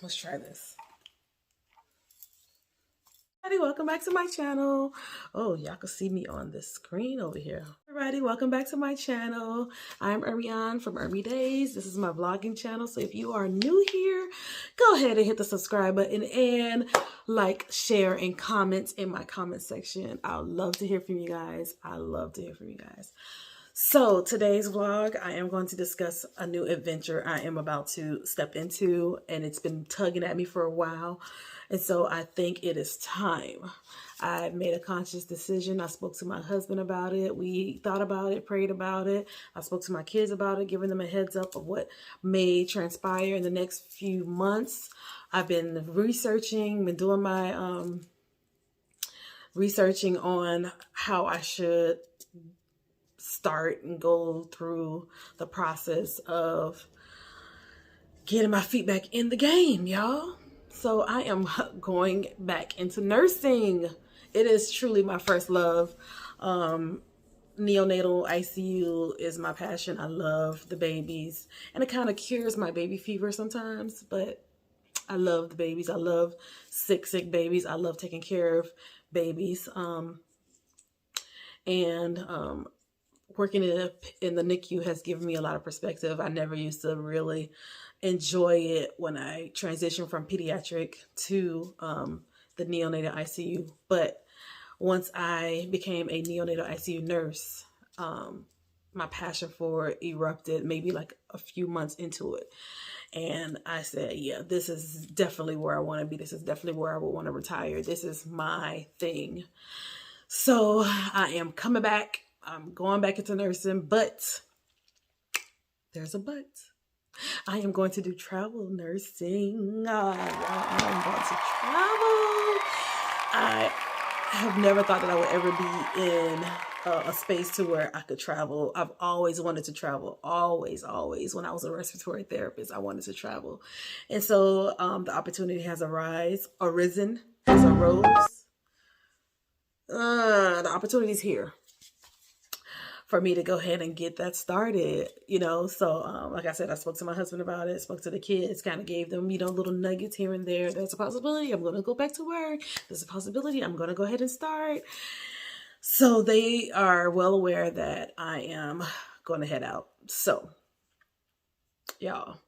Let's try this. Everybody, welcome back to my channel. Oh, y'all can see me on the screen over here. Everybody, welcome back to my channel. I'm Ariane from Ermi Days. This is my vlogging channel. So if you are new here, go ahead and hit the subscribe button and like, share, and comment in my comment section. I would love to hear from you guys. I love to hear from you guys. So today's vlog, I am going to discuss a new adventure I am about to step into, and it's been tugging at me for a while. And so I think it is time. I made a conscious decision. I spoke to my husband about it. We thought about it, prayed about it. I spoke to my kids about it, giving them a heads up of what may transpire in the next few months. I've been researching, been doing my researching on how I should start and go through the process of getting my feet back in the game, y'all. So I am going back into nursing. It is truly my first love. Neonatal ICU is my passion. I love the babies, and it kind of cures my baby fever sometimes, but I love the babies. I love sick babies. I love taking care of babies. Working in the NICU has given me a lot of perspective. I never used to really enjoy it when I transitioned from pediatric to the neonatal ICU. But once I became a neonatal ICU nurse, my passion for it erupted maybe like a few months into it. And I said, yeah, this is definitely where I want to be. This is definitely where I would want to retire. This is my thing. So I am coming back. I'm going back into nursing, but there's a but. I am going to do travel nursing. I am going to travel. I have never thought that I would ever be in a space to where I could travel. I've always wanted to travel. Always. When I was a respiratory therapist, I wanted to travel. And so the opportunity has arisen. The opportunity is here for me to go ahead and get that started, you know. So like I said, I spoke to my husband about it, spoke to the kids, kind of gave them, you know, little nuggets here and there. There's a possibility I'm going to go back to work. There's a possibility I'm going to go ahead and start. So they are well aware that I am going to head out. So y'all,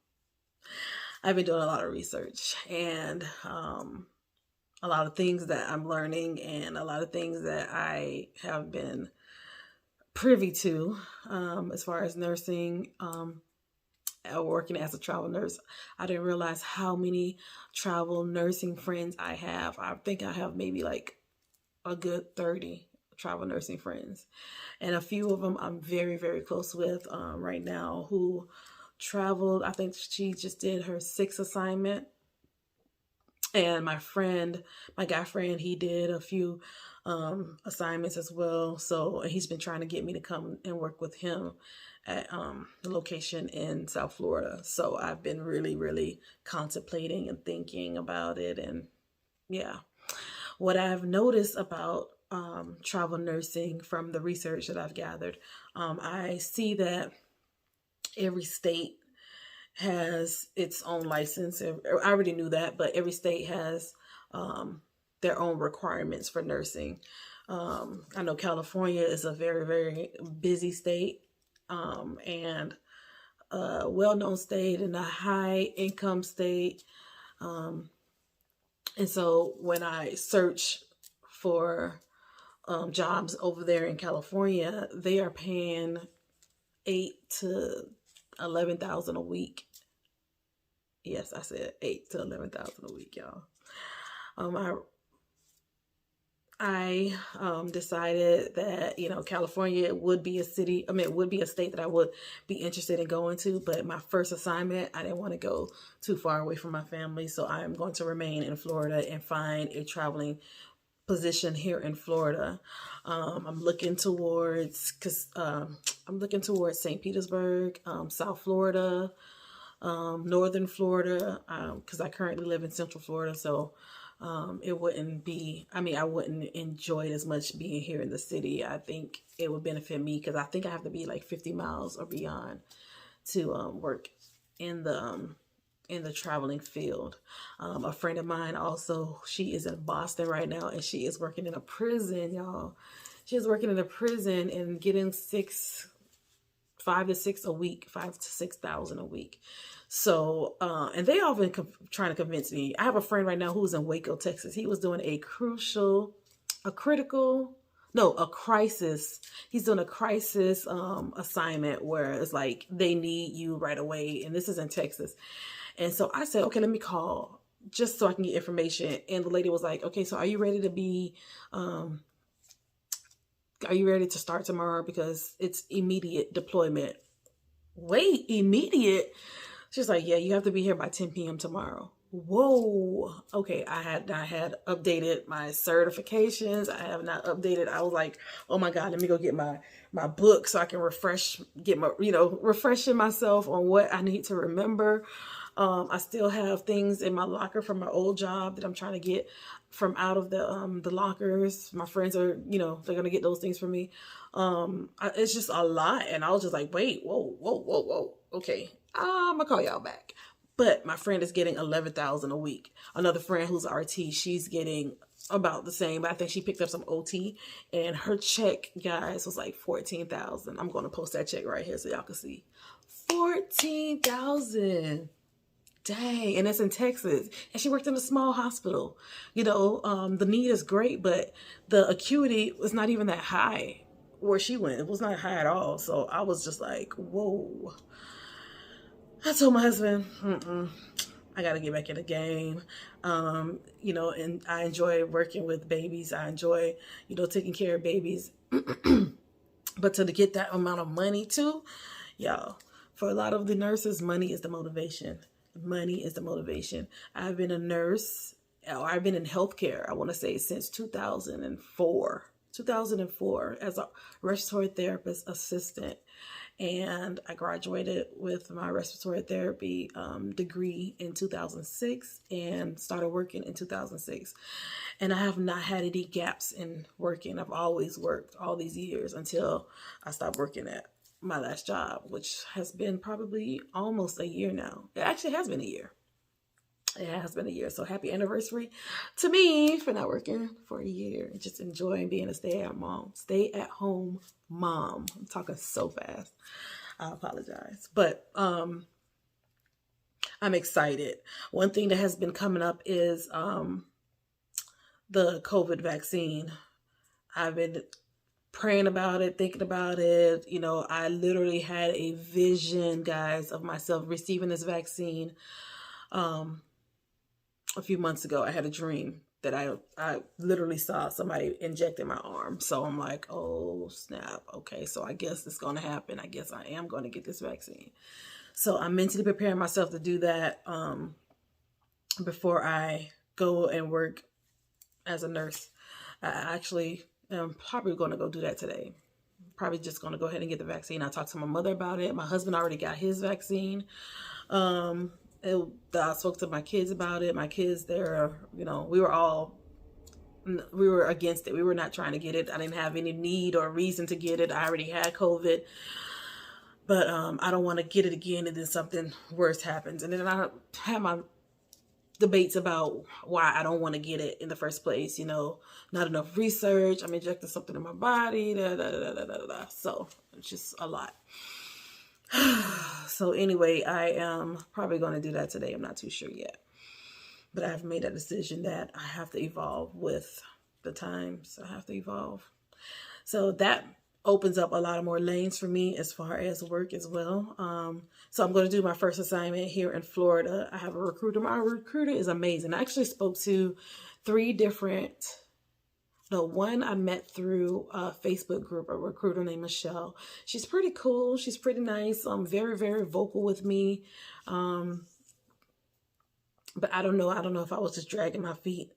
I've been doing a lot of research, and a lot of things that I'm learning, and a lot of things that I have been privy to as far as nursing, working as a travel nurse. I didn't realize how many travel nursing friends I have. I think I have maybe like a good 30 travel nursing friends, and a few of them I'm very, very close with right now, who traveled. I think she just did her 6th assignment. And my guy friend, he did a few assignments as well. So he's been trying to get me to come and work with him at the location in South Florida. So I've been really, really contemplating and thinking about it. And yeah, what I've noticed about travel nursing from the research that I've gathered, I see that every state has its own license. I already knew that, but every state has their own requirements for nursing. I know California is a very, very busy state, and a well-known state, and a high-income state. And so when I search for jobs over there in California, they are paying $8,000 to $11,000 a week. Yes, I said $8,000 to $11,000 a week, y'all. I decided that, you know, California would be a city. I mean, it would be a state that I would be interested in going to. But my first assignment, I didn't want to go too far away from my family, so I am going to remain in Florida and find a traveling position here in Florida. I'm looking towards St. Petersburg, South Florida, Northern Florida, because I currently live in Central Florida. So it wouldn't be, I mean, I wouldn't enjoy it as much being here in the city. I think it would benefit me because I think I have to be like 50 miles or beyond to work in the in the traveling field. A friend of mine also, she is in Boston right now, and she is working in a prison, y'all. She is working in a prison and getting 5 to 6 a week, 5 to 6 thousand a week. So, and they all been trying to convince me. I have a friend right now who's in Waco, Texas. He was doing a crisis. He's doing a crisis assignment where it's like they need you right away, and this is in Texas. And so I said, okay, let me call just so I can get information. And the lady was like, okay, so are you ready to start tomorrow? Because it's immediate deployment. Wait, immediate? She's like, yeah, you have to be here by 10 p.m. tomorrow. Whoa. Okay, I had updated my certifications. I have not updated. I was like, oh my God, let me go get my book so I can refreshing myself on what I need to remember. I still have things in my locker from my old job that I'm trying to get from out of the lockers. My friends are, they're going to get those things for me. It's just a lot. And I was just like, wait, whoa. Okay, I'm going to call y'all back. But my friend is getting 11,000 a week. Another friend who's RT, she's getting about the same, but I think she picked up some OT, and her check, guys, was like 14,000. I'm going to post that check right here so y'all can see. 14,000. Dang, and it's in Texas, and she worked in a small hospital. The need is great, but the acuity was not even that high where she went. It was not high at all. So I was just like, whoa. I told my husband, I got to get back in the game. And I enjoy working with babies. I enjoy, taking care of babies. But to get that amount of money too, y'all, for a lot of the nurses, money is the motivation. Money is the motivation. I've been a nurse, or I've been in healthcare, I want to say, since 2004 as a respiratory therapist assistant. And I graduated with my respiratory therapy degree in 2006 and started working in 2006. And I have not had any gaps in working. I've always worked all these years until I stopped working at my last job, which has been probably almost a year now. It actually has been a year. It has been a year. So happy anniversary to me for not working for a year. Just enjoying being a stay-at-home mom. I'm talking so fast. I apologize. But I'm excited. One thing that has been coming up is the COVID vaccine. I've been praying about it, thinking about it. I literally had a vision, guys, of myself receiving this vaccine. A few months ago, I had a dream that I literally saw somebody injecting my arm. So I'm like, oh snap. Okay, so I guess it's going to happen. I guess I am going to get this vaccine. So I'm mentally preparing myself to do that before I go and work as a nurse. I actually am probably going to go do that today. Probably just going to go ahead and get the vaccine. I talked to my mother about it. My husband already got his vaccine. I spoke to my kids about it. My kids, we were against it. We were not trying to get it. I didn't have any need or reason to get it. I already had COVID. But I don't want to get it again and then something worse happens. And then I had my debates about why I don't want to get it in the first place. Not enough research. I'm injecting something in my body. So it's just a lot. So anyway, I am probably going to do that today. I'm not too sure yet. But I have made a decision that I have to evolve with the times. I have to evolve. So that opens up a lot of more lanes for me as far as work as well. So I'm going to do my first assignment here in Florida. I have a recruiter. My recruiter is amazing. I actually spoke to one I met through a Facebook group, a recruiter named Michelle. She's pretty cool. She's pretty nice. Very, very vocal with me. But I don't know. I don't know if I was just dragging my feet.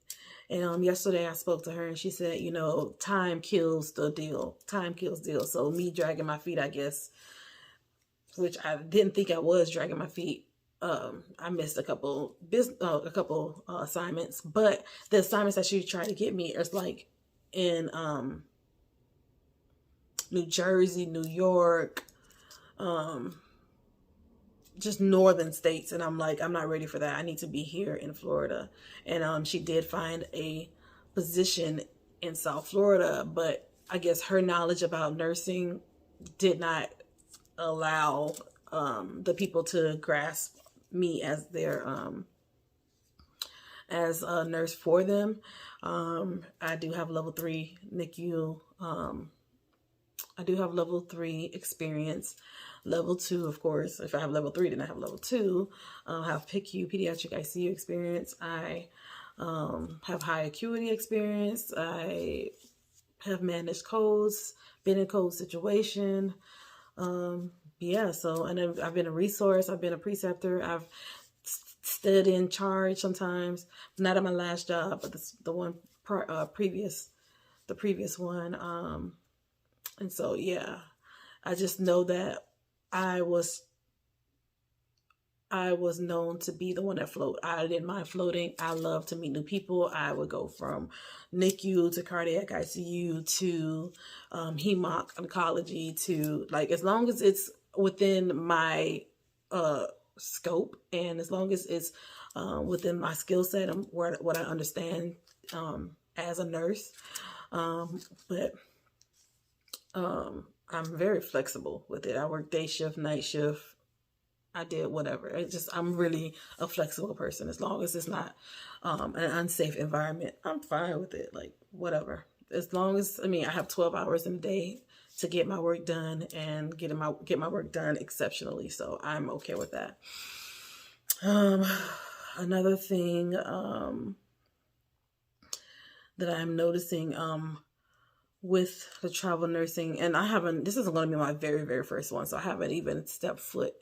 And yesterday I spoke to her and she said, time kills the deal. Time kills the deal. So me dragging my feet, I guess, which I didn't think I was dragging my feet. I missed a couple assignments, but the assignments that she tried to get me is like in New Jersey, New York, just northern states, and I'm like, I'm not ready for that. I need to be here in Florida. And she did find a position in South Florida, but I guess her knowledge about nursing did not allow the people to grasp me as their as a nurse for them. I do have level 3 NICU. I do have level 3 experience. Level 2, of course. If I have level 3, then I have level 2. I have PICU, pediatric ICU experience. I have high acuity experience. I have managed codes, been in code situation. Yeah, so, and I've been a resource. I've been a preceptor. I've stood in charge sometimes. Not at my last job, but the one previous one. And so, yeah, I just know that I was known to be the one that float. I didn't mind floating. I love to meet new people. I would go from NICU to cardiac ICU to HEMOC oncology to, like, as long as it's within my scope and as long as it's within my skill set and what I understand as a nurse. But I'm very flexible with it. I work day shift, night shift. I did whatever. I'm really a flexible person. As long as it's not an unsafe environment, I'm fine with it. Like, whatever. As long as, I mean, I have 12 hours in a day to get my work done and get my work done exceptionally. So I'm okay with that. Another thing that I'm noticing with the travel nursing, and this isn't going to be my very, very first one, so I haven't even stepped foot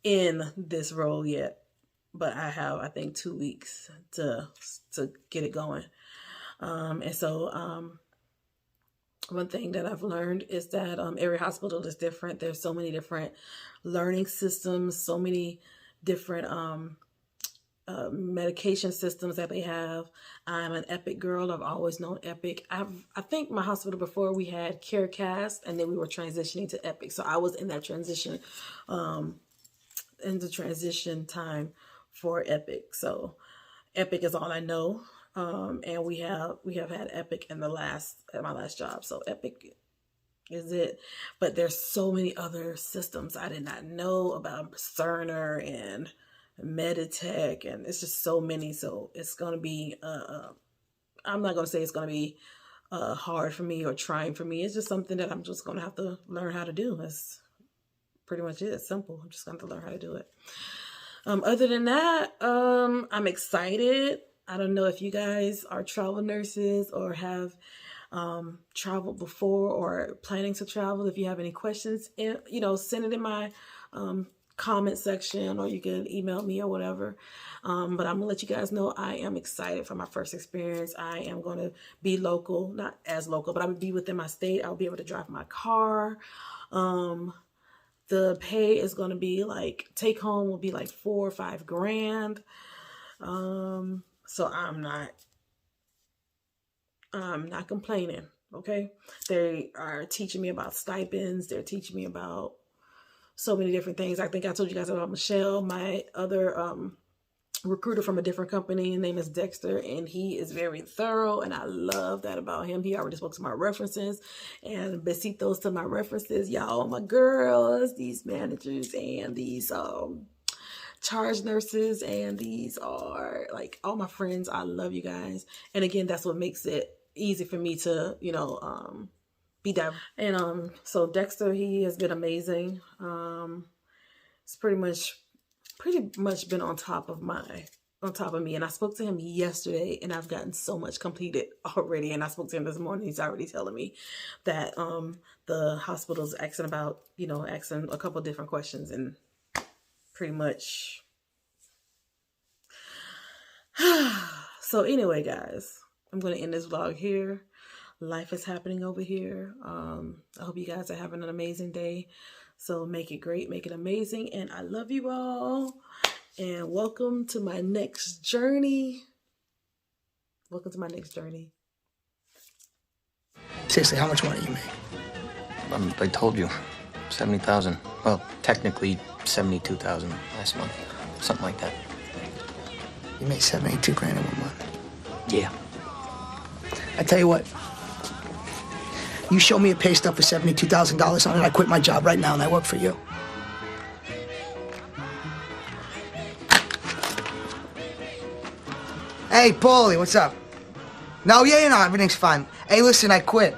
in this role yet, but I have, I think, 2 weeks to get it going. And so one thing that I've learned is that every hospital is different. There's so many different learning systems, so many different medication systems that they have. I'm an Epic girl. I've always known Epic. I think my hospital before we had CareCast, and then we were transitioning to Epic. So I was in that transition, in the transition time for Epic. So Epic is all I know. And we have had Epic at my last job. So Epic is it. But there's so many other systems I did not know about, Cerner and Meditech, and it's just so many. So it's going to be, I'm not going to say it's going to be hard for me or trying for me. It's just something that I'm just going to have to learn how to do. That's pretty much it. It's simple. I'm just going to have to learn how to do it. Other than that, I'm excited. I don't know if you guys are travel nurses or have traveled before or planning to travel. If you have any questions, send it in my comment section, or you can email me or whatever. But I'm gonna let you guys know I am excited for my first experience. I am going to be local, not as local, but I'm gonna be within my state. I'll be able to drive my car. The pay is going to be like, take home will be like $4 or $5 grand. So I'm not complaining. Okay. They are teaching me about stipends. They're teaching me about so many different things. I think I told you guys about Michelle, my other recruiter from a different company. His name is Dexter, and he is very thorough, and I love that about him. He already spoke to my references, and besitos to my references, y'all, my girls, these managers and these charge nurses, and these are like all my friends. I love you guys, and again, that's what makes it easy for me to be diverse. And so Dexter, he has been amazing. It's pretty much been on top of me. And I spoke to him yesterday, and I've gotten so much completed already. And I spoke to him this morning. He's already telling me that the hospital's asking a couple different questions, and pretty much. So anyway, guys, I'm going to end this vlog here. Life is happening over here. I hope you guys are having an amazing day. So make it great, make it amazing. And I love you all. And welcome to my next journey. Welcome to my next journey. Seriously, how much money you make? I told you, 70,000. Well, technically 72,000 last month. Something like that. You made 72 grand in 1 month. Yeah. I tell you what. You show me a pay stub for $72,000 on it, I quit my job right now and I work for you. Hey, Paulie, what's up? No, yeah, everything's fine. Hey, listen, I quit.